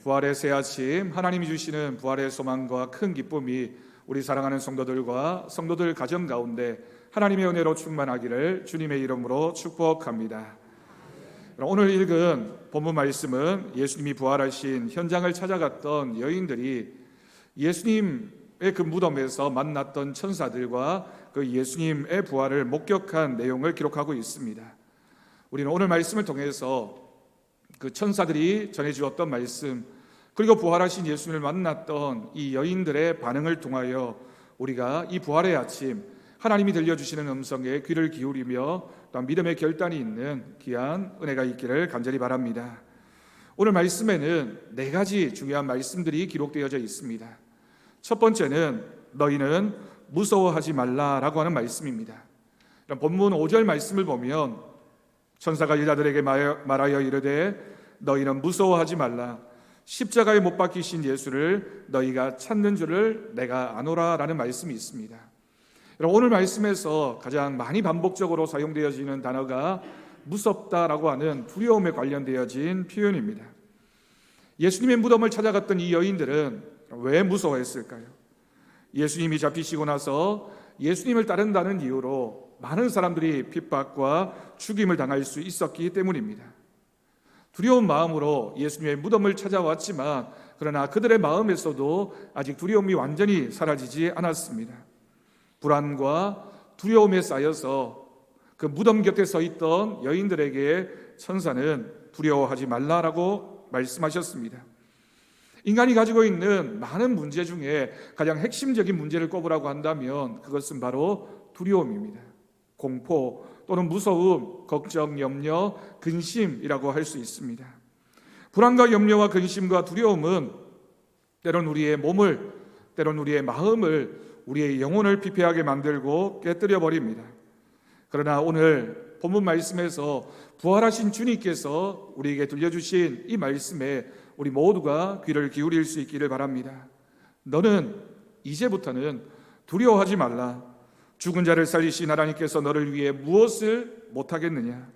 부활의 새 아침, 하나님이 주시는 부활의 소망과 큰 기쁨이 우리 사랑하는 성도들과 성도들 가정 가운데 하나님의 은혜로 충만하기를 주님의 이름으로 축복합니다. 오늘 읽은 본문 말씀은 예수님이 부활하신 현장을 찾아갔던 여인들이 예수님의 그 무덤에서 만났던 천사들과 그 예수님의 부활을 목격한 내용을 기록하고 있습니다. 우리는 오늘 말씀을 통해서 그 천사들이 전해주었던 말씀, 그리고 부활하신 예수님을 만났던 이 여인들의 반응을 통하여 우리가 이 부활의 아침 하나님이 들려주시는 음성에 귀를 기울이며 또한 믿음의 결단이 있는 귀한 은혜가 있기를 간절히 바랍니다. 오늘 말씀에는 4가지 중요한 말씀들이 기록되어져 있습니다. 첫 번째는 너희는 무서워하지 말라라고 하는 말씀입니다. 본문 5절 말씀을 보면 천사가 여자들에게 말하여 이르되 너희는 무서워하지 말라. 십자가에 못 박히신 예수를 너희가 찾는 줄을 내가 아노라 라는 말씀이 있습니다. 오늘 말씀에서 가장 많이 반복적으로 사용되어지는 단어가 무섭다라고 하는 두려움에 관련되어진 표현입니다. 예수님의 무덤을 찾아갔던 이 여인들은 왜 무서워했을까요? 예수님이 잡히시고 나서 예수님을 따른다는 이유로 많은 사람들이 핍박과 죽임을 당할 수 있었기 때문입니다. 두려운 마음으로 예수님의 무덤을 찾아왔지만 그러나 그들의 마음에서도 아직 두려움이 완전히 사라지지 않았습니다. 불안과 두려움에 쌓여서 그 무덤 곁에 서 있던 여인들에게 천사는 두려워하지 말라라고 말씀하셨습니다. 인간이 가지고 있는 많은 문제 중에 가장 핵심적인 문제를 꼽으라고 한다면 그것은 바로 두려움입니다. 공포 또는 무서움, 걱정, 염려, 근심이라고 할 수 있습니다. 불안과 염려와 근심과 두려움은 때론 우리의 몸을, 때론 우리의 마음을, 우리의 영혼을 피폐하게 만들고 깨뜨려 버립니다. 그러나 오늘 본문 말씀에서 부활하신 주님께서 우리에게 들려주신 이 말씀에 우리 모두가 귀를 기울일 수 있기를 바랍니다. 너는 이제부터는 두려워하지 말라. 죽은 자를 살리신 하나님께서 너를 위해 무엇을 못하겠느냐?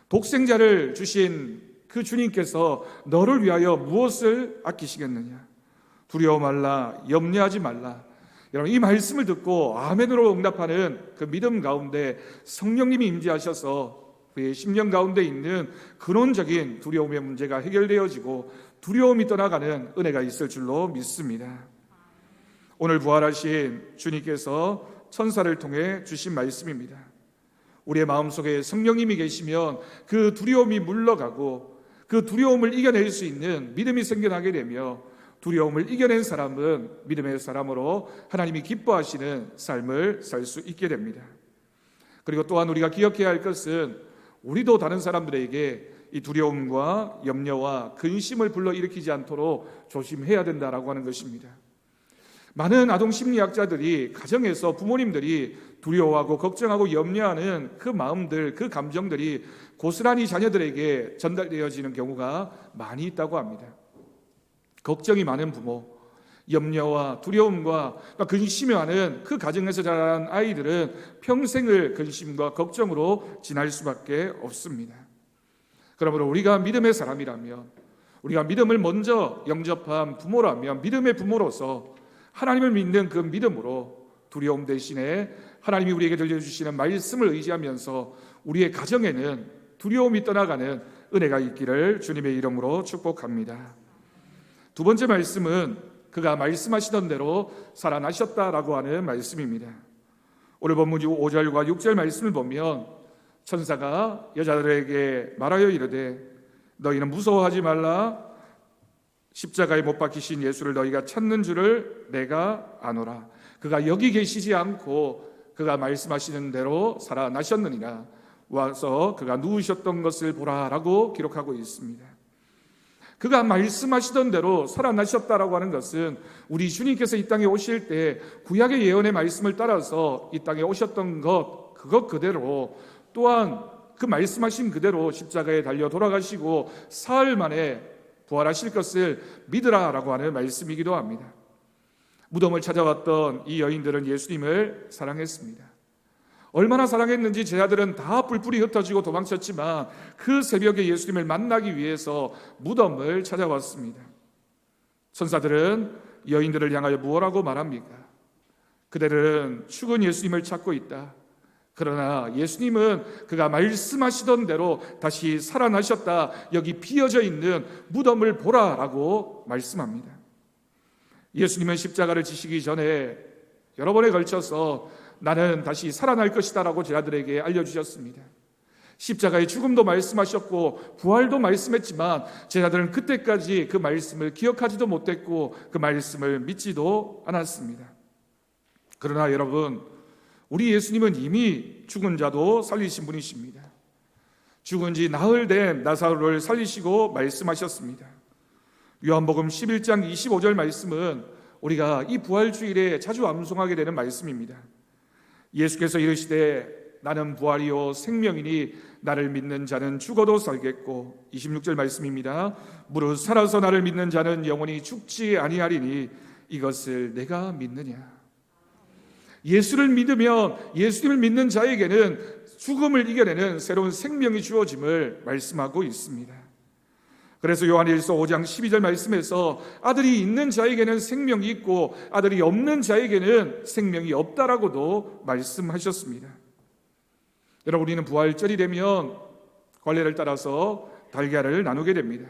독생자를 주신 그 주님께서 너를 위하여 무엇을 아끼시겠느냐? 두려워 말라, 염려하지 말라. 여러분, 이 말씀을 듣고 아멘으로 응답하는 그 믿음 가운데 성령님이 임재하셔서 그의 심령 가운데 있는 근원적인 두려움의 문제가 해결되어지고 두려움이 떠나가는 은혜가 있을 줄로 믿습니다. 오늘 부활하신 주님께서 천사를 통해 주신 말씀입니다. 우리의 마음속에 성령님이 계시면 그 두려움이 물러가고 그 두려움을 이겨낼 수 있는 믿음이 생겨나게 되며 두려움을 이겨낸 사람은 믿음의 사람으로 하나님이 기뻐하시는 삶을 살 수 있게 됩니다. 그리고 또한 우리가 기억해야 할 것은 우리도 다른 사람들에게 이 두려움과 염려와 근심을 불러일으키지 않도록 조심해야 된다라고 하는 것입니다. 많은 아동 심리학자들이 가정에서 부모님들이 두려워하고 걱정하고 염려하는 그 마음들, 그 감정들이 고스란히 자녀들에게 전달되어지는 경우가 많이 있다고 합니다. 걱정이 많은 부모, 염려와 두려움과 근심이 많은 그 가정에서 자란 아이들은 평생을 근심과 걱정으로 지날 수밖에 없습니다. 그러므로 우리가 믿음의 사람이라면, 우리가 믿음을 먼저 영접한 부모라면 믿음의 부모로서 하나님을 믿는 그 믿음으로 두려움 대신에 하나님이 우리에게 들려주시는 말씀을 의지하면서 우리의 가정에는 두려움이 떠나가는 은혜가 있기를 주님의 이름으로 축복합니다. 두 번째 말씀은 그가 말씀하시던 대로 살아나셨다라고 하는 말씀입니다. 오늘 본문 5절과 6절 말씀을 보면 천사가 여자들에게 말하여 이르되 너희는 무서워하지 말라. 십자가에 못 박히신 예수를 너희가 찾는 줄을 내가 아노라. 그가 여기 계시지 않고 그가 말씀하시는 대로 살아나셨느니라. 와서 그가 누우셨던 것을 보라라고 기록하고 있습니다. 그가 말씀하시던 대로 살아나셨다라고 하는 것은 우리 주님께서 이 땅에 오실 때 구약의 예언의 말씀을 따라서 이 땅에 오셨던 그것 그대로 또한 그 말씀하신 그대로 십자가에 달려 돌아가시고 사흘 만에 부활하실 것을 믿으라라고 하는 말씀이기도 합니다. 무덤을 찾아왔던 이 여인들은 예수님을 사랑했습니다. 얼마나 사랑했는지 제자들은 다 뿔뿔이 흩어지고 도망쳤지만 그 새벽에 예수님을 만나기 위해서 무덤을 찾아왔습니다. 천사들은 여인들을 향하여 무엇라고 말합니까? 그들은 죽은 예수님을 찾고 있다. 그러나 예수님은 그가 말씀하시던 대로 다시 살아나셨다. 여기 비어져 있는 무덤을 보라라고 말씀합니다. 예수님은 십자가를 지시기 전에 여러 번에 걸쳐서 나는 다시 살아날 것이다라고 제자들에게 알려주셨습니다. 십자가의 죽음도 말씀하셨고 부활도 말씀했지만 제자들은 그때까지 그 말씀을 기억하지도 못했고 그 말씀을 믿지도 않았습니다. 그러나 여러분, 우리 예수님은 이미 죽은 자도 살리신 분이십니다. 죽은 지 나흘 된 나사로를 살리시고 말씀하셨습니다. 요한복음 11장 25절 말씀은 우리가 이 부활주일에 자주 암송하게 되는 말씀입니다. 예수께서 이르시되 나는 부활이요 생명이니 나를 믿는 자는 죽어도 살겠고, 26절 말씀입니다. 무릇 살아서 나를 믿는 자는 영원히 죽지 아니하리니 이것을 내가 믿느냐. 예수를 믿으면, 예수님을 믿는 자에게는 죽음을 이겨내는 새로운 생명이 주어짐을 말씀하고 있습니다. 그래서 요한일서 5장 12절 말씀에서 아들이 있는 자에게는 생명이 있고 아들이 없는 자에게는 생명이 없다라고도 말씀하셨습니다. 여러분, 우리는 부활절이 되면 관례를 따라서 달걀을 나누게 됩니다.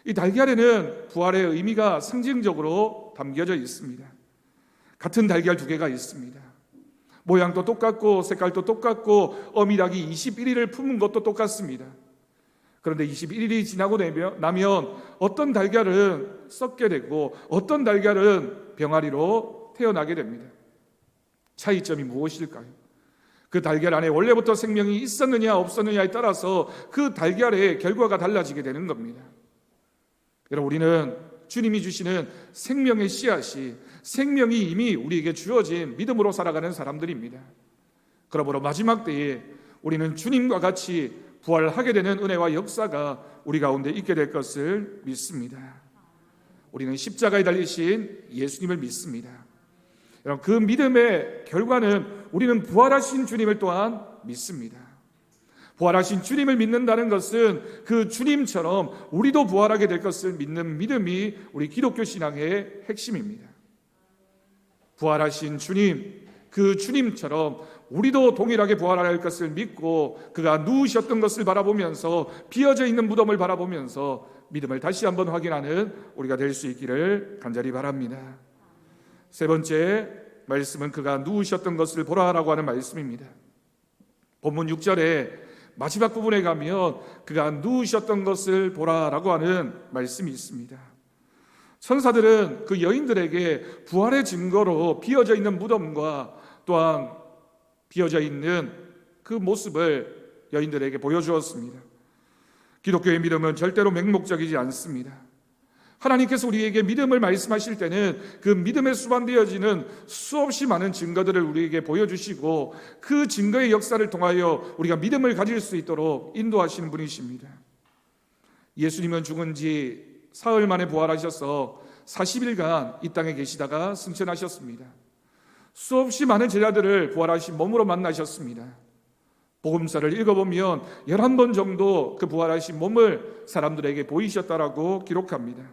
이 달걀에는 부활의 의미가 상징적으로 담겨져 있습니다. 같은 달걀 두 개가 있습니다. 모양도 똑같고 색깔도 똑같고 어미닭이 21일을 품은 것도 똑같습니다. 그런데 21일이 지나고 나면 어떤 달걀은 썩게 되고 어떤 달걀은 병아리로 태어나게 됩니다. 차이점이 무엇일까요? 그 달걀 안에 원래부터 생명이 있었느냐 없었느냐에 따라서 그 달걀의 결과가 달라지게 되는 겁니다. 여러분, 우리는 주님이 주시는 생명의 씨앗이, 생명이 이미 우리에게 주어진 믿음으로 살아가는 사람들입니다. 그러므로 마지막 때에 우리는 주님과 같이 부활하게 되는 은혜와 역사가 우리 가운데 있게 될 것을 믿습니다. 우리는 십자가에 달리신 예수님을 믿습니다. 여러분, 그 믿음의 결과는 우리는 부활하신 주님을 또한 믿습니다. 부활하신 주님을 믿는다는 것은 그 주님처럼 우리도 부활하게 될 것을 믿는 믿음이 우리 기독교 신앙의 핵심입니다. 부활하신 주님, 그 주님처럼 우리도 동일하게 부활할 것을 믿고 그가 누우셨던 것을 바라보면서 비어져 있는 무덤을 바라보면서 믿음을 다시 한번 확인하는 우리가 될 수 있기를 간절히 바랍니다. 세 번째 말씀은 그가 누우셨던 것을 보라라고 하는 말씀입니다. 본문 6절에 마지막 부분에 가면 그가 누우셨던 것을 보라라고 하는 말씀이 있습니다. 천사들은 그 여인들에게 부활의 증거로 비어져 있는 무덤과 또한 비어져 있는 그 모습을 여인들에게 보여주었습니다. 기독교의 믿음은 절대로 맹목적이지 않습니다. 하나님께서 우리에게 믿음을 말씀하실 때는 그 믿음에 수반되어지는 수없이 많은 증거들을 우리에게 보여주시고 그 증거의 역사를 통하여 우리가 믿음을 가질 수 있도록 인도하시는 분이십니다. 예수님은 죽은 지 사흘 만에 부활하셔서 40일간 이 땅에 계시다가 승천하셨습니다. 수없이 많은 제자들을 부활하신 몸으로 만나셨습니다. 복음서를 읽어보면 11번 정도 그 부활하신 몸을 사람들에게 보이셨다라고 기록합니다.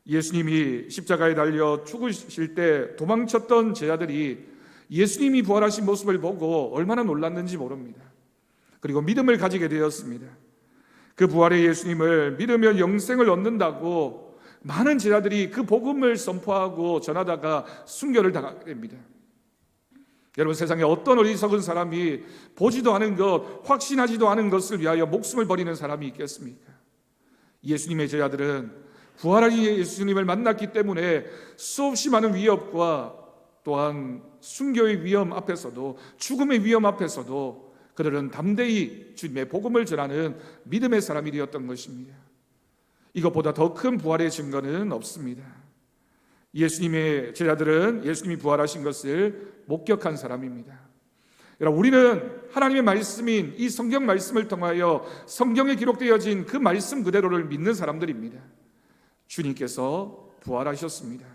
예수님이 십자가에 달려 죽으실 때 도망쳤던 제자들이 예수님이 부활하신 모습을 보고 얼마나 놀랐는지 모릅니다. 그리고 믿음을 가지게 되었습니다. 그 부활의 예수님을 믿으면 영생을 얻는다고 많은 제자들이 그 복음을 선포하고 전하다가 순교를 당하게 됩니다. 여러분, 세상에 어떤 어리석은 사람이 보지도 않은 것, 확신하지도 않은 것을 위하여 목숨을 버리는 사람이 있겠습니까? 예수님의 제자들은 부활하신 예수님을 만났기 때문에 수없이 많은 위협과 또한 순교의 위험 앞에서도, 죽음의 위험 앞에서도 그들은 담대히 주님의 복음을 전하는 믿음의 사람이 되었던 것입니다. 이것보다 더 큰 부활의 증거는 없습니다. 예수님의 제자들은 예수님이 부활하신 것을 목격한 사람입니다. 여러분, 우리는 하나님의 말씀인 이 성경 말씀을 통하여 성경에 기록되어진 그 말씀 그대로를 믿는 사람들입니다. 주님께서 부활하셨습니다.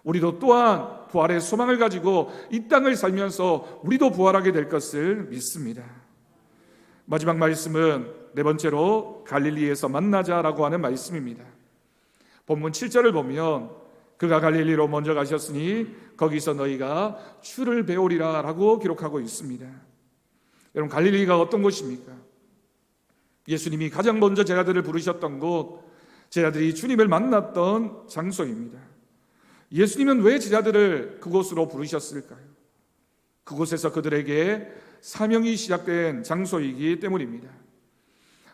우리도 또한 부활의 소망을 가지고 이 땅을 살면서 우리도 부활하게 될 것을 믿습니다. 마지막 말씀은 네 번째로 갈릴리에서 만나자라고 하는 말씀입니다. 본문 7절을 보면 그가 갈릴리로 먼저 가셨으니 거기서 너희가 주를 배우리라 라고 기록하고 있습니다. 여러분, 갈릴리가 어떤 곳입니까? 예수님이 가장 먼저 제자들을 부르셨던 곳, 제자들이 주님을 만났던 장소입니다. 예수님은 왜 제자들을 그곳으로 부르셨을까요? 그곳에서 그들에게 사명이 시작된 장소이기 때문입니다.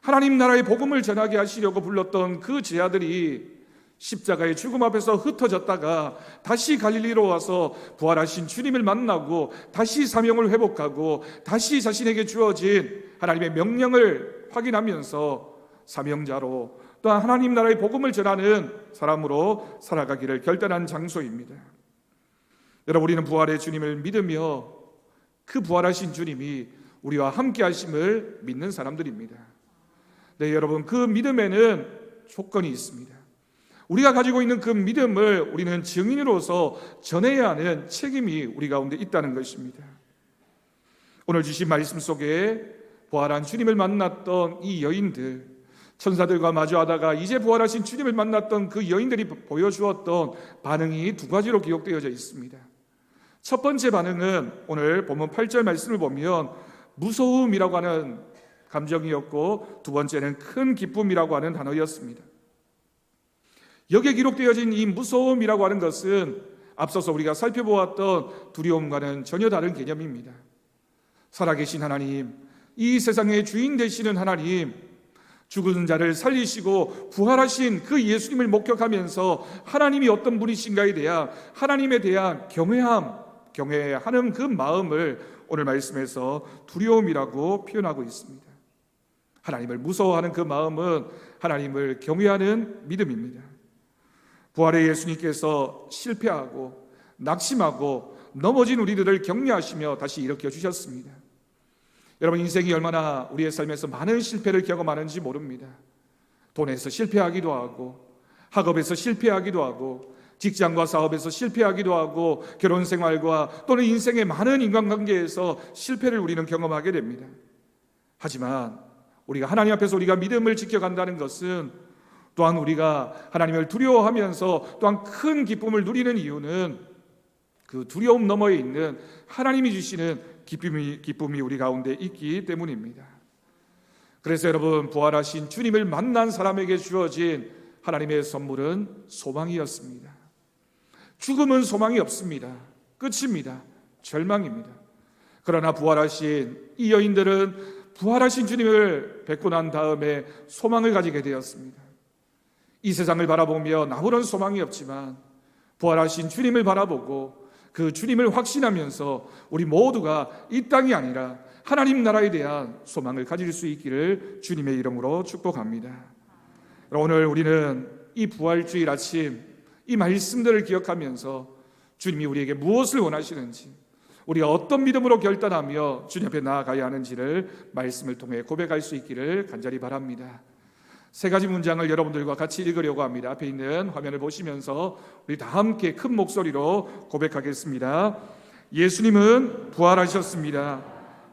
하나님 나라의 복음을 전하게 하시려고 불렀던 그 제자들이 십자가의 죽음 앞에서 흩어졌다가 다시 갈릴리로 와서 부활하신 주님을 만나고 다시 사명을 회복하고 다시 자신에게 주어진 하나님의 명령을 확인하면서 사명자로 또한 하나님 나라의 복음을 전하는 사람으로 살아가기를 결단한 장소입니다. 여러분, 우리는 부활의 주님을 믿으며 그 부활하신 주님이 우리와 함께 하심을 믿는 사람들입니다. 네, 여러분, 그 믿음에는 조건이 있습니다. 우리가 가지고 있는 그 믿음을 우리는 증인으로서 전해야 하는 책임이 우리 가운데 있다는 것입니다. 오늘 주신 말씀 속에 부활한 주님을 만났던 이 여인들, 천사들과 마주하다가 이제 부활하신 주님을 만났던 그 여인들이 보여주었던 반응이 두 가지로 기록되어져 있습니다. 첫 번째 반응은 오늘 본문 8절 말씀을 보면 무서움이라고 하는 감정이었고, 두 번째는 큰 기쁨이라고 하는 단어였습니다. 여기에 기록되어진 이 무서움이라고 하는 것은 앞서서 우리가 살펴보았던 두려움과는 전혀 다른 개념입니다. 살아계신 하나님, 이 세상의 주인 되시는 하나님, 죽은 자를 살리시고 부활하신 그 예수님을 목격하면서 하나님이 어떤 분이신가에 대한 하나님에 대한 경외하는 그 마음을 오늘 말씀에서 두려움이라고 표현하고 있습니다. 하나님을 무서워하는 그 마음은 하나님을 경외하는 믿음입니다. 부활의 예수님께서 실패하고 낙심하고 넘어진 우리들을 격려하시며 다시 일으켜 주셨습니다. 여러분, 인생이 얼마나 우리의 삶에서 많은 실패를 경험하는지 모릅니다. 돈에서 실패하기도 하고, 학업에서 실패하기도 하고, 직장과 사업에서 실패하기도 하고, 결혼 생활과 또는 인생의 많은 인간관계에서 실패를 우리는 경험하게 됩니다. 하지만 우리가 하나님 앞에서 우리가 믿음을 지켜간다는 것은, 또한 우리가 하나님을 두려워하면서 또한 큰 기쁨을 누리는 이유는 그 두려움 너머에 있는 하나님이 주시는 기쁨이 우리 가운데 있기 때문입니다. 그래서 여러분, 부활하신 주님을 만난 사람에게 주어진 하나님의 선물은 소망이었습니다. 죽음은 소망이 없습니다. 끝입니다. 절망입니다. 그러나 부활하신 이 여인들은 부활하신 주님을 뵙고 난 다음에 소망을 가지게 되었습니다. 이 세상을 바라보며 아무런 소망이 없지만 부활하신 주님을 바라보고 그 주님을 확신하면서 우리 모두가 이 땅이 아니라 하나님 나라에 대한 소망을 가질 수 있기를 주님의 이름으로 축복합니다. 오늘 우리는 이 부활주일 아침 이 말씀들을 기억하면서 주님이 우리에게 무엇을 원하시는지, 우리가 어떤 믿음으로 결단하며 주님 앞에 나아가야 하는지를 말씀을 통해 고백할 수 있기를 간절히 바랍니다. 세 가지 문장을 여러분들과 같이 읽으려고 합니다. 앞에 있는 화면을 보시면서 우리 다 함께 큰 목소리로 고백하겠습니다. 예수님은 부활하셨습니다.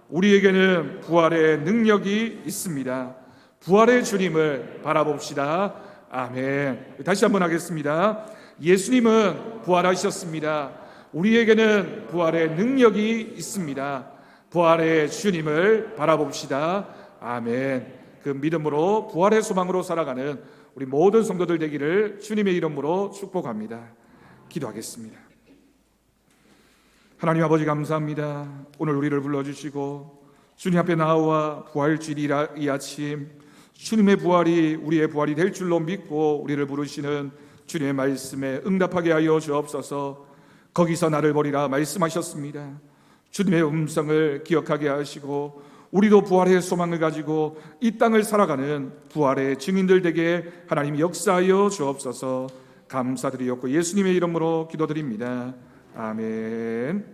우리에게는 부활의 능력이 있습니다. 부활의 주님을 바라봅시다. 아멘. 다시 한번 하겠습니다. 예수님은 부활하셨습니다. 우리에게는 부활의 능력이 있습니다. 부활의 주님을 바라봅시다. 아멘. 그 믿음으로 부활의 소망으로 살아가는 우리 모든 성도들 되기를 주님의 이름으로 축복합니다. 기도하겠습니다. 하나님 아버지, 감사합니다. 오늘 우리를 불러주시고 주님 앞에 나와 부활주일 이 아침 주님의 부활이 우리의 부활이 될 줄로 믿고 우리를 부르시는 주님의 말씀에 응답하게 하여 주옵소서. 거기서 나를 보리라 말씀하셨습니다. 주님의 음성을 기억하게 하시고 우리도 부활의 소망을 가지고 이 땅을 살아가는 부활의 증인들 되게 하나님 역사하여 주옵소서. 감사드리옵고 예수님의 이름으로 기도드립니다. 아멘.